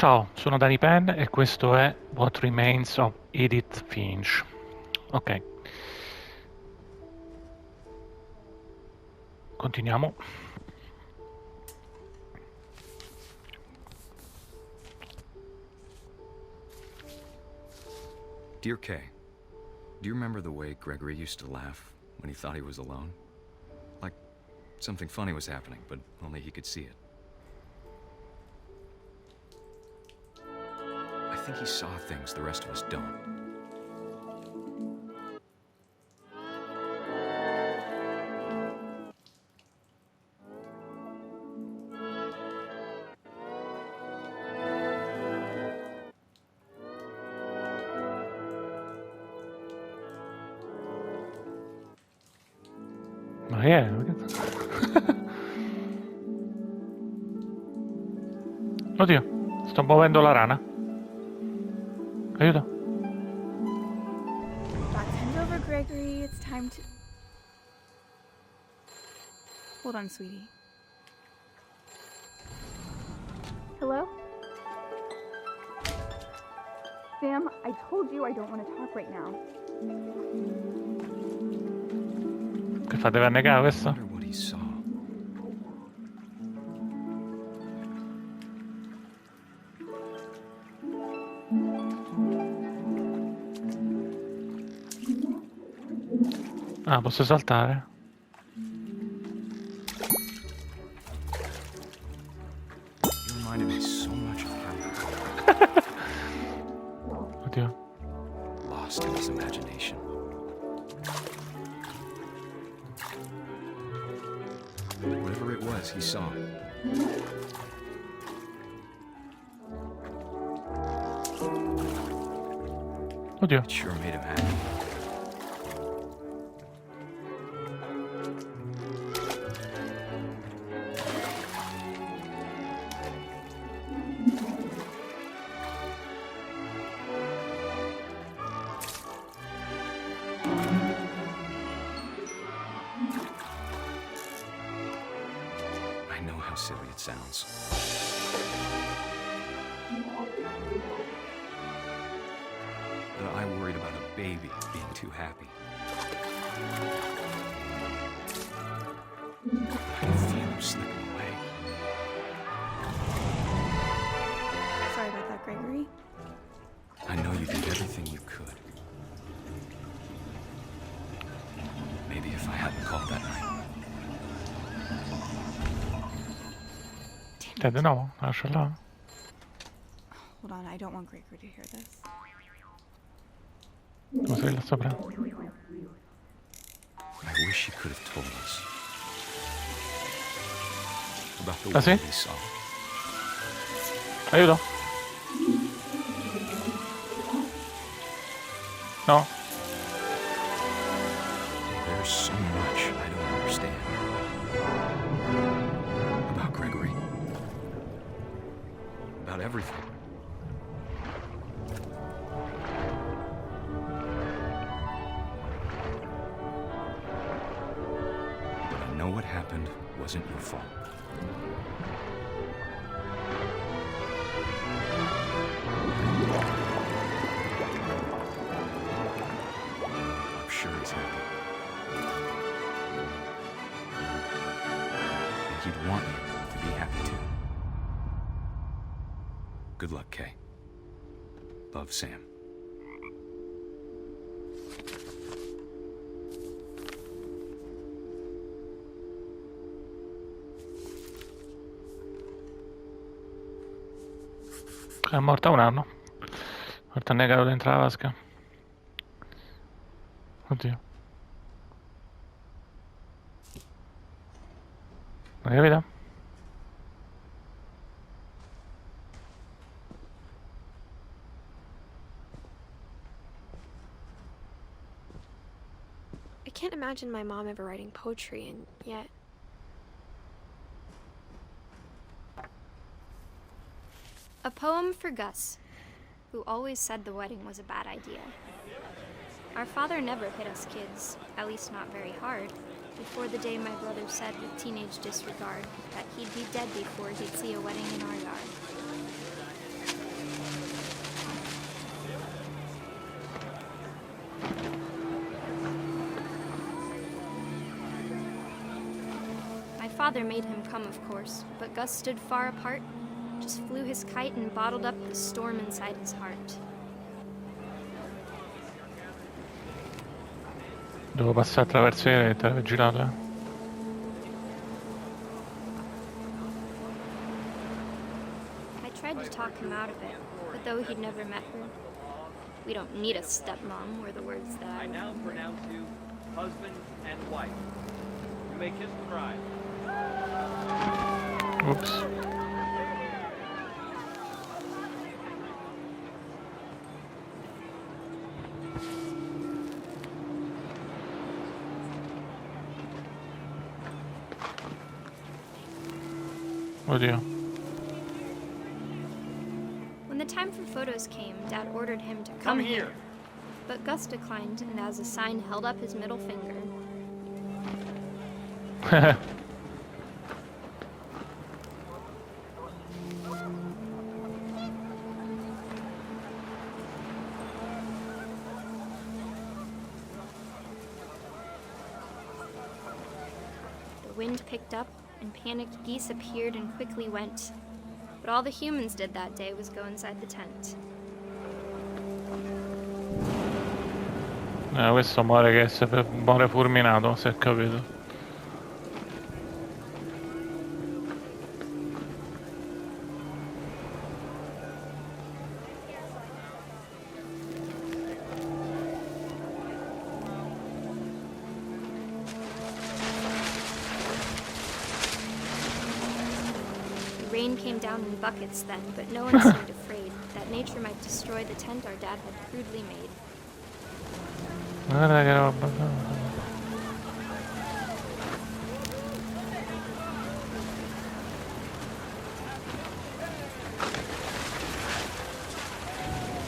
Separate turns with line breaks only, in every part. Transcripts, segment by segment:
Ciao, sono Danny Penn e questo è What Remains of Edith Finch. Ok, continuiamo.
Dear Kay, do you remember the way Gregory used to laugh when he thought he was alone? Like something funny was happening, but only he could see it. I think he saw things the rest of us don't.
Ma che è? Oddio, sto muovendo la rana. Aiuto.
Bend over, Gregory. It's time to... Hold on, sweetie. Hello? Sam, I told you I don't want to talk right now.
Che fa? Deve annegare
I
questo?
wonder what he saw.
Ah, posso saltare?
He reminded me so much of Capita,
Oddio.
lost in his imagination. Whatever it was, he saw it.
Oddio.
It sure made him happy. I know how silly it sounds. But I worried about a baby being too happy. I can feel him slipping away.
Sorry about that, Gregory.
I know you did everything you could. Maybe if I hadn't called that night.
Di nuovo? Lascia là.
Hold on, I don't want Gregory to hear this.
Dove sei là sopra?
I wish he could have told us about the
Ah, sì?
world he saw.
Aiuto. No.
There's so much I don't understand about Gregory, about everything. But I know what happened wasn't your fault. I'm sure he's happy. And he'd want you to be happy too. Good luck, Kay. Love, Sam.
È morta un anno. Morta annegato dentro la vasca. Oddio. Hai capito?
I can't imagine my mom ever writing poetry, and yet... A poem for Gus, who always said the wedding was a bad idea. Our father never hit us kids, at least not very hard, before the day my brother said with teenage disregard that he'd be dead before he'd see a wedding in our yard. father made him come, of course, but Gus stood far apart, just flew his kite and bottled up the storm inside his heart.
Devo passare attraverso le tre girate?
I tried to talk him out of it, but though he'd never met her, we don't need a stepmom, were the words that I
now pronounce you husband and wife. You may kiss the bride.
Oops. Oddio.
When the time for photos came, Dad ordered him to come here. But Gus declined, and as a sign held up his middle finger. The wind picked up, and panicked geese appeared and quickly went. But all the humans did that day was go inside the tent.
Questo muore fulminato, se ho capito.
The rain came down in buckets then, but no one seemed afraid that nature might destroy the tent our dad had crudely made.
Guarda che roba.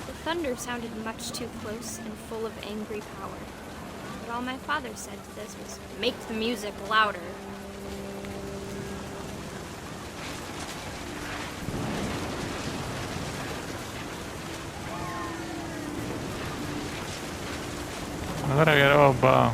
The thunder sounded much too close and full of angry power. But all my father said to this was, "Make the music louder."
Guarda che roba.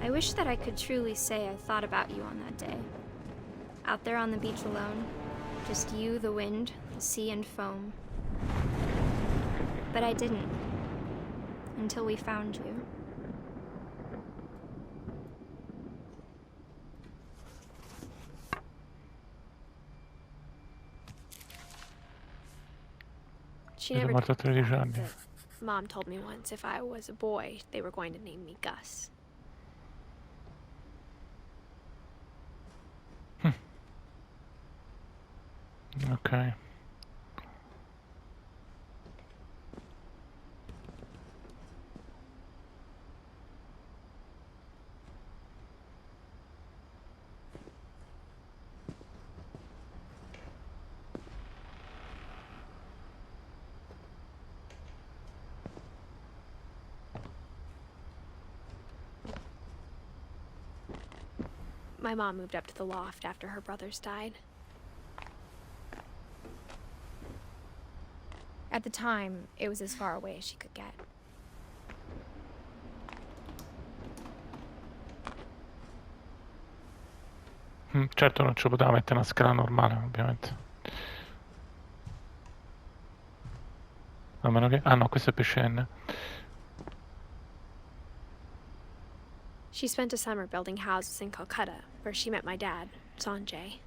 I wish that I could truly say I thought about you on that day. Out there on the beach alone, just you, the wind, the sea, and foam. But I didn't. Until we found you.
She
Era
never
morta a
told me
13
that,
anni.
but Mom told me once if I was a boy, they were going to name me Gus.
Ok.
My mom moved up to the loft after her brothers died. At the time, it was as far away as she could get.
Certo non ci poteva mettere una scala normale, ovviamente. A meno che... Ah no, questo è PCN.
She spent a summer building houses in Calcutta, where she met my dad, Sanjay.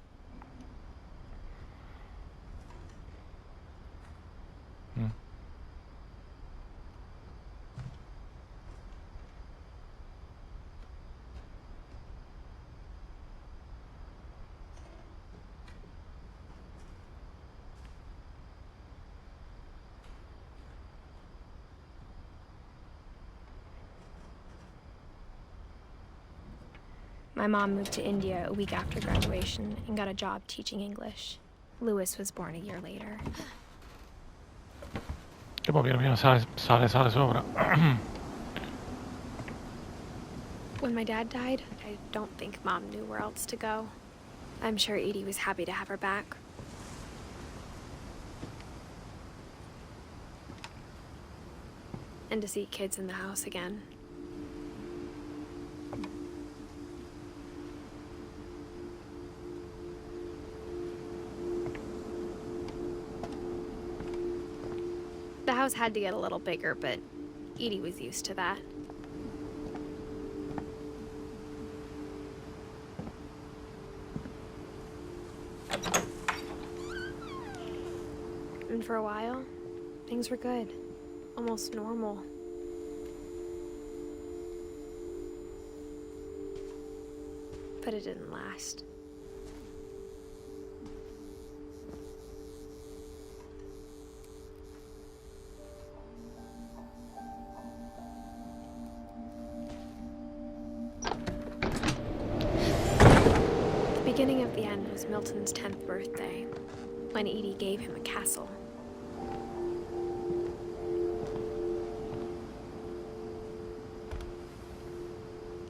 My mom moved to India a week after graduation and got a job teaching English. Louis was born a year later.
E poi piano piano sale sopra.
When my dad died, I don't think Mom knew where else to go. I'm sure Edie was happy to have her back. And to see kids in the house again. The house had to get a little bigger, but Edie was used to that. And for a while, things were good. Almost normal. But it didn't last. The beginning of the end was Milton's 10th birthday, when Edie gave him a castle.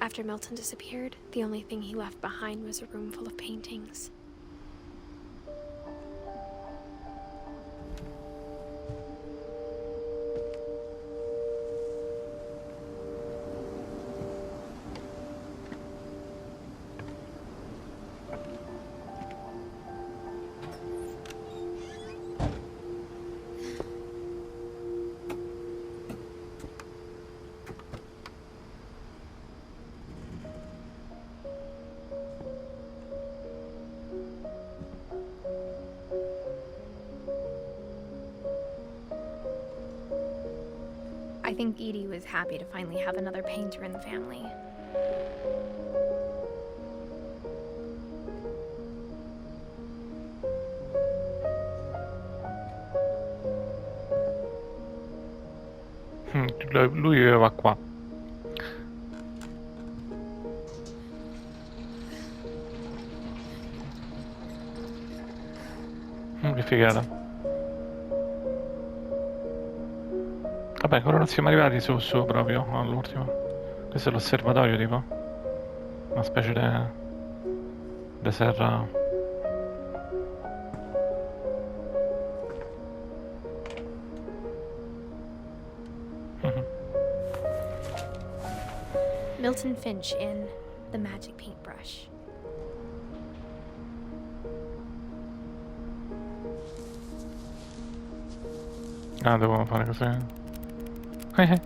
After Milton disappeared, the only thing he left behind was a room full of paintings. I think Edie was happy to finally have another painter in the family.
Lui viveva qua. Che figata. Vabbè, ancora non siamo arrivati su proprio all'ultimo. Questo è l'osservatorio, tipo. Una specie di serra.
Milton Finch in The Magic Paintbrush.
Ah, devo fare così. Che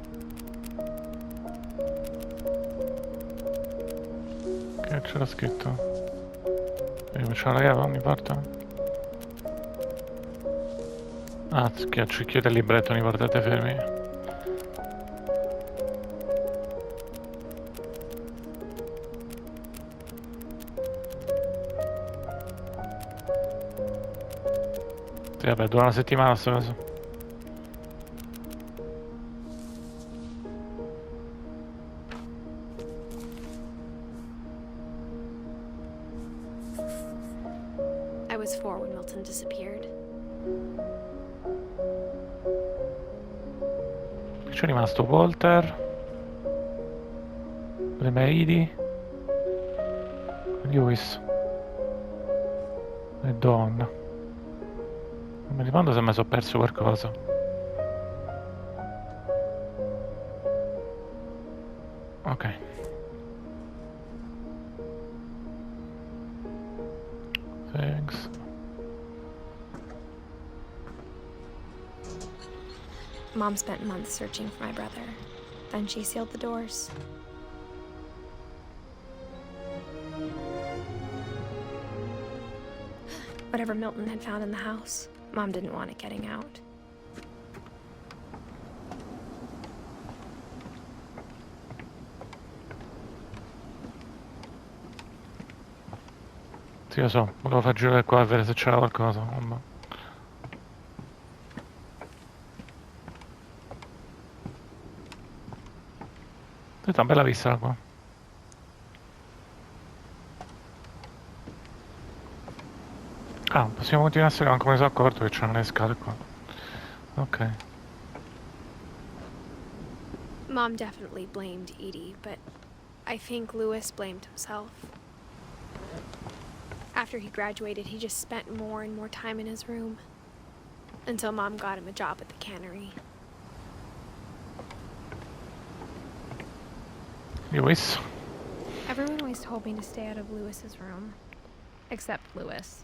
c'era scritto? Io c'è la chiave, mi porta? Ah, schiaccio, chiude il libretto, mi portate fermi. Sì, vabbè, dura una settimana sto caso.
I was 4 when Milton disappeared.
C'è rimasto Walter, Remedy, Lewis e Dawn. Non mi ricordo se mi sono perso qualcosa. Ok. Thanks.
Mom spent months searching for my brother. Then she sealed the doors. Whatever Milton had found in the house, Mom didn't want it getting out.
Sì, lo so, volevo far girare qua a vedere se c'era qualcosa. Vabbè. Senta, bella vista da qua. Ah, possiamo continuare a salire, anche me ne sono accorto che c'erano le scale qua. Ok.
Mom definitely blamed Edie, but I think Lewis blamed himself. After he graduated, he just spent more and more time in his room. Until Mom got him a job at the cannery.
Lewis?
Everyone always told me to stay out of Lewis's room. Except Lewis.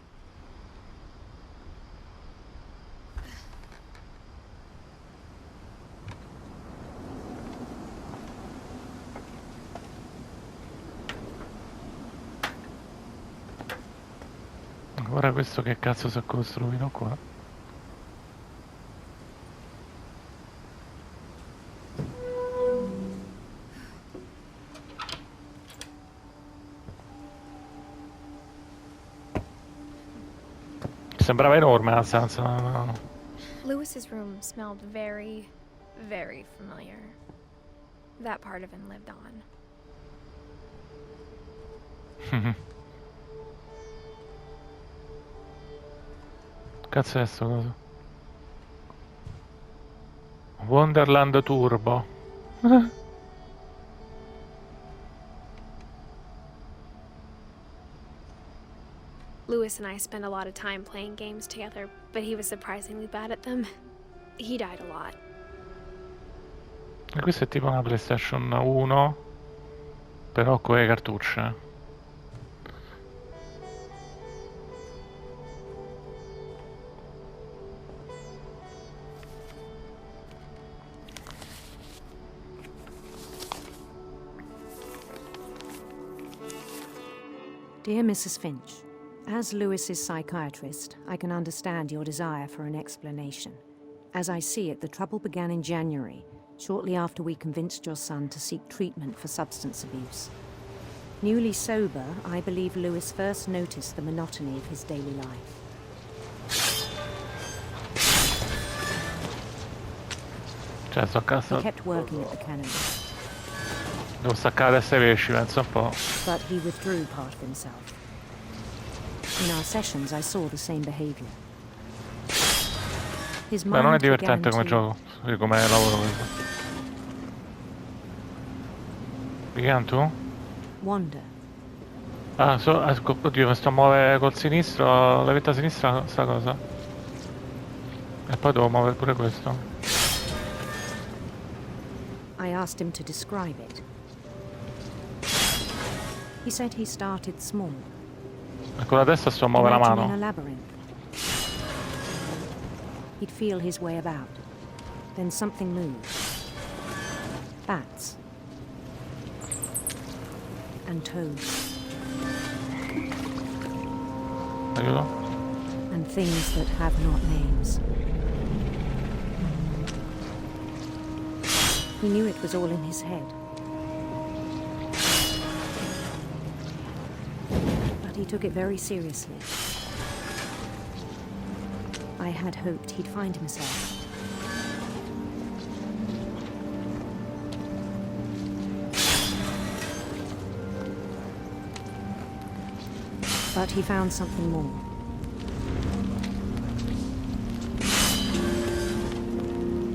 Guarda questo che cazzo si è costruito qua. Sembrava enorme la stanza. No.
Lewis's room smelled very, very familiar. That part of him lived on.
Cazzo è sto coso? Wonderland Turbo.
Lewis and I spent a lot of time playing games together, but he was surprisingly bad at them. He died a lot.
E questa è tipo una PlayStation 1, però con le cartucce.
Dear Mrs. Finch, as Lewis's psychiatrist, I can understand your desire for an explanation. As I see it, the trouble began in January, shortly after we convinced your son to seek treatment for substance abuse. Newly sober, I believe Lewis first noticed the monotony of his daily life.
Cioè, sto a
He
casa.
kept working at the cannery,
Devo staccare la testa ai pesci, penso un po'.
but he withdrew part of himself. In our sessions, I saw the same behavior. His
Beh, non è
mind began
divertente come
to
gioco, come lavoro questo. Began tu?
wander.
Ah, oddio, mi sto a muovere col sinistro, la vetta sinistra, sta cosa. E poi devo muovere pure questo.
I asked him to describe it. He said he started small.
E con la testa sto a muovere la
Imagine in a
mano.
labyrinth. He'd feel his way about. Then something moved. Bats. And toads.
Aiuto?
And things that have not names. He knew it was all in his head. But he took it very seriously. I had hoped he'd find himself. But he found something more.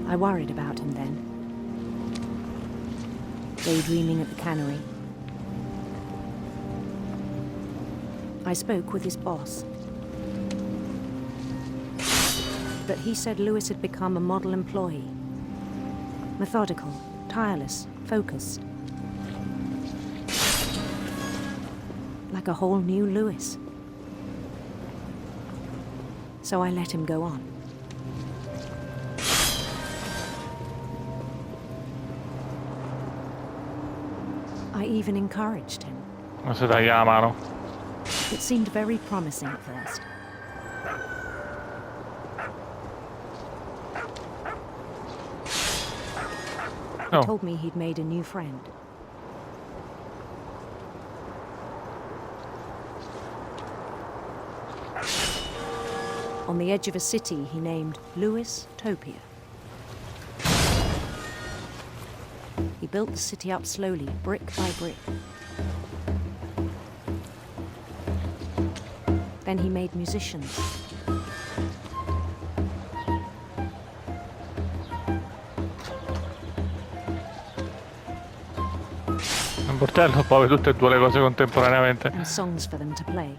I worried about him then. Daydreaming at the cannery. I spoke with his boss. But he said Lewis had become a model employee. Methodical, tireless, focused. Like a whole new Lewis. So I let him go on. I even encouraged him.
Non si taglia la mano.
It seemed very promising at first. He
No.
told me he'd made a new friend. On the edge of a city he named Lewis Topia. He built the city up slowly, brick by brick. Then he made musicians.
Un bordello, poi tutte e due le cose contemporaneamente.
and songs for them to play.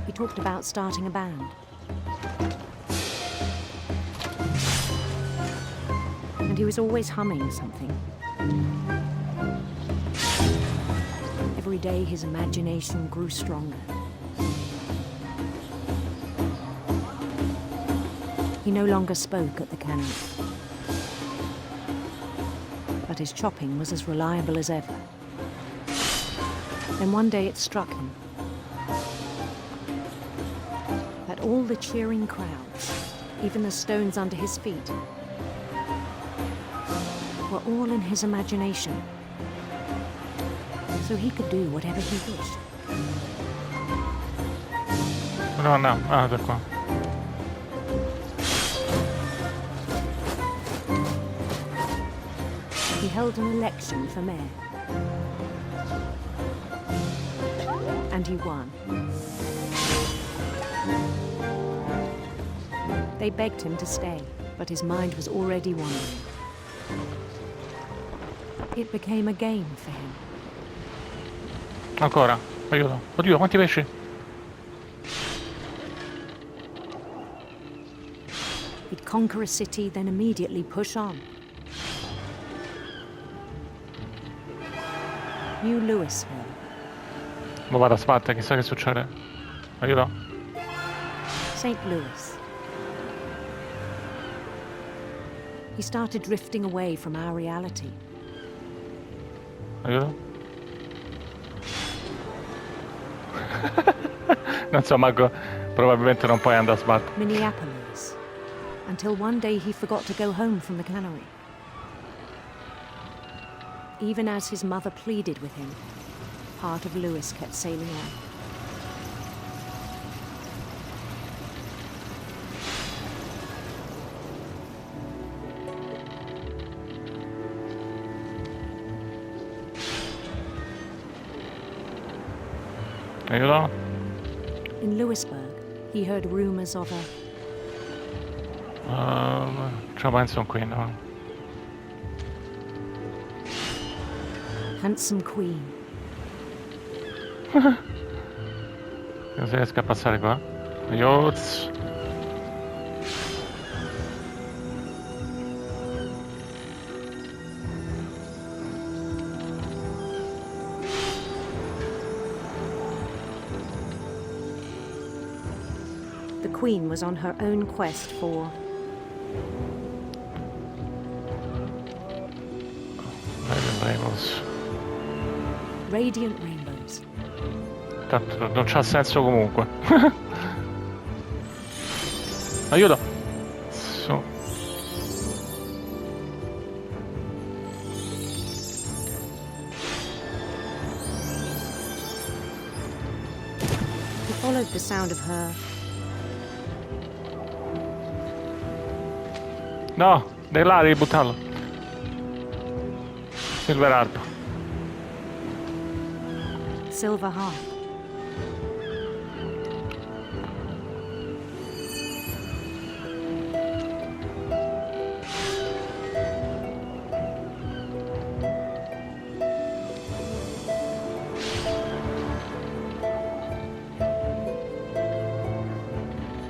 He talked about starting a band. And he was always humming something. Every day his imagination grew stronger. He no longer spoke at the cannon, but his chopping was as reliable as ever. Then one day it struck him that all the cheering crowds, even the stones under his feet, were all in his imagination, so he could do whatever he wished.
No, no, ah, da qua.
He held an election for mayor. And he won. They begged him to stay, but his mind was already wandering. It became a game for him.
Ancora, aiuto. Oddio, quanti pesci?
He'd conquer a city, then immediately push on. New Louisville.
Ma vado a sbattere, chissà che succede. Aiuto.
St. Louis. He started drifting away from our reality.
Aiuto. Non so, Marco, probabilmente non puoi andare a sbattere.
Minneapolis. Until one day he forgot to go home from the cannery. Even as his mother pleaded with him, part of Louis kept sailing on.
Aiuto.
In Louisburg, he heard rumors of a
Ce la penso qui, no?
handsome queen.
Non si riesca a passare qua. Aiuto.
The queen was on her own quest for
Rainbows.
radiant rainbows.
Tanto non c'ha senso comunque. Aiuto. Su.
He followed the sound of her
No, di là devi buttarlo. Silver Harp.
silver harp.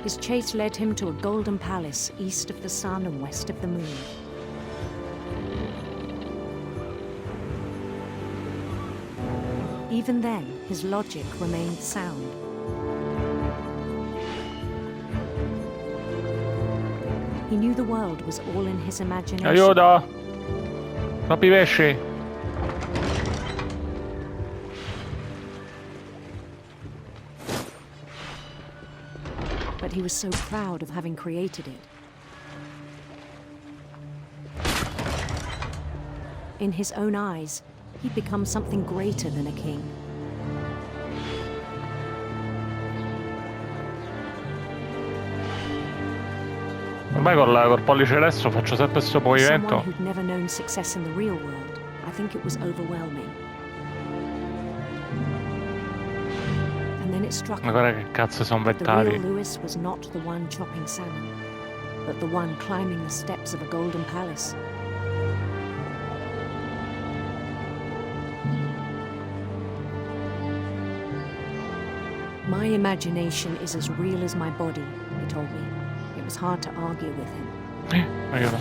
His chase led him to a golden palace east of the sun and west of the moon. Even then, his logic remained sound. He knew the world was all in his imagination.
Aiuto. Troppi pesci.
But he was so proud of having created it. In his own eyes, he'd become something greater than a king.
Ormai col pollice adesso faccio sempre questo
For someone
movimento.
who'd never known success in the real world, I think it was overwhelming. And then it struck
Ma
him
guarda che cazzo sono
that the real
ventati.
Louis was not the one chopping salmon, but the one climbing the steps of a golden palace. My imagination is as real as my body, he told me. It was hard to argue with him.
Aiuto.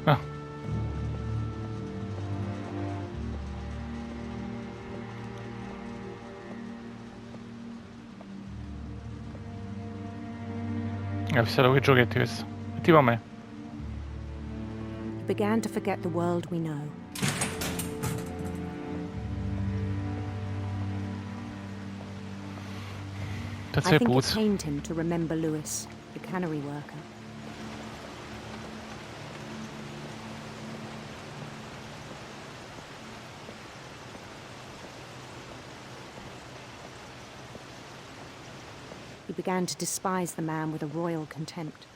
Ah. Hai visto quei giochetti questo? È tipo me.
He began to forget the world we know.
Cazzo
I
di
think it
puzza.
pained him to remember Lewis, the cannery worker. He began to despise the man with a royal contempt.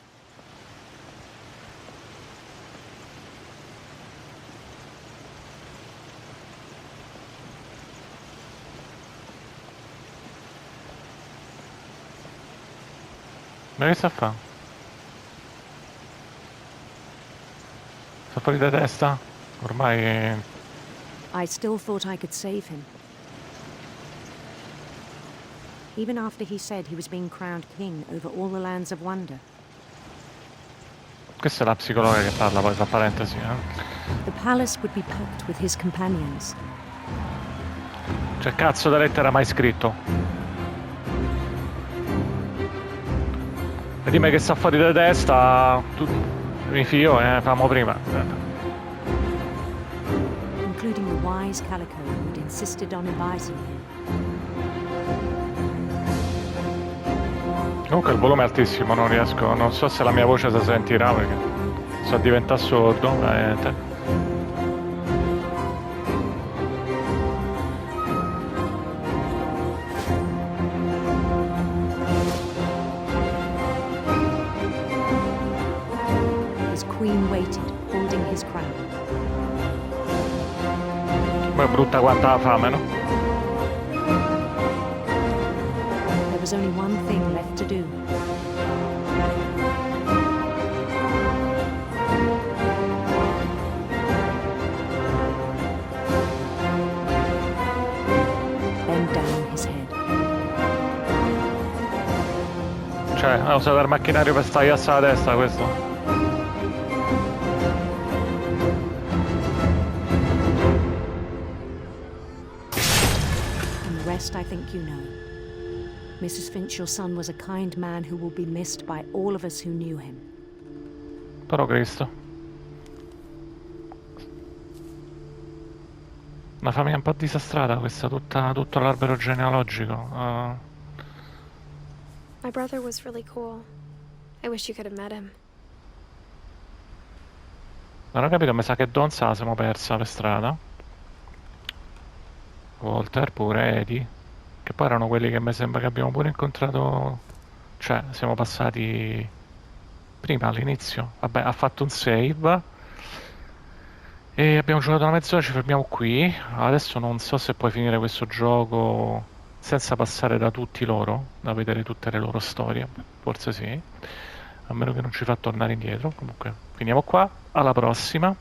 Ma che sta a fa? Sta fuori da testa? Ormai...
I still thought I could save him. Even after he said he was being crowned king over all the lands of wonder.
Questa è la psicologa che parla, poi tra parentesi,
The palace would be packed with his companions.
Cioè, cazzo da lettera mai scritto? E dimmi che sta fuori da testa, tu mi fio e famo prima.
Including the wise Calico who'd insisted on advising him.
Comunque il volume è altissimo, non riesco, non so se la mia voce si sentirà perché sto diventando sordo, veramente.
His queen waited, holding his crown.
Ma è brutta quanta la fame, no?
There was only one thing left to do. Bend down his head.
Cioè, ha usato il macchinario per stagliarsi la testa, questo.
And the rest I think you know. Mrs. Finch, your son was a kind man who will be missed by all of us who knew him.
Però Cristo. Una famiglia un po' disastrata questa, tutto l'albero genealogico.
My brother was really cool. I wish you could have met him.
Non ho capito, mi sa che Donza la siamo persa per strada. Walter pure, Eddie. Che poi erano quelli che mi sembra che abbiamo pure incontrato. Cioè, siamo passati prima all'inizio. Vabbè, ha fatto un save. E abbiamo giocato una mezz'ora, ci fermiamo qui. Adesso non so se puoi finire questo gioco senza passare da tutti loro, da vedere tutte le loro storie. Forse sì. A meno che non ci fa tornare indietro. Comunque, finiamo qua. Alla prossima.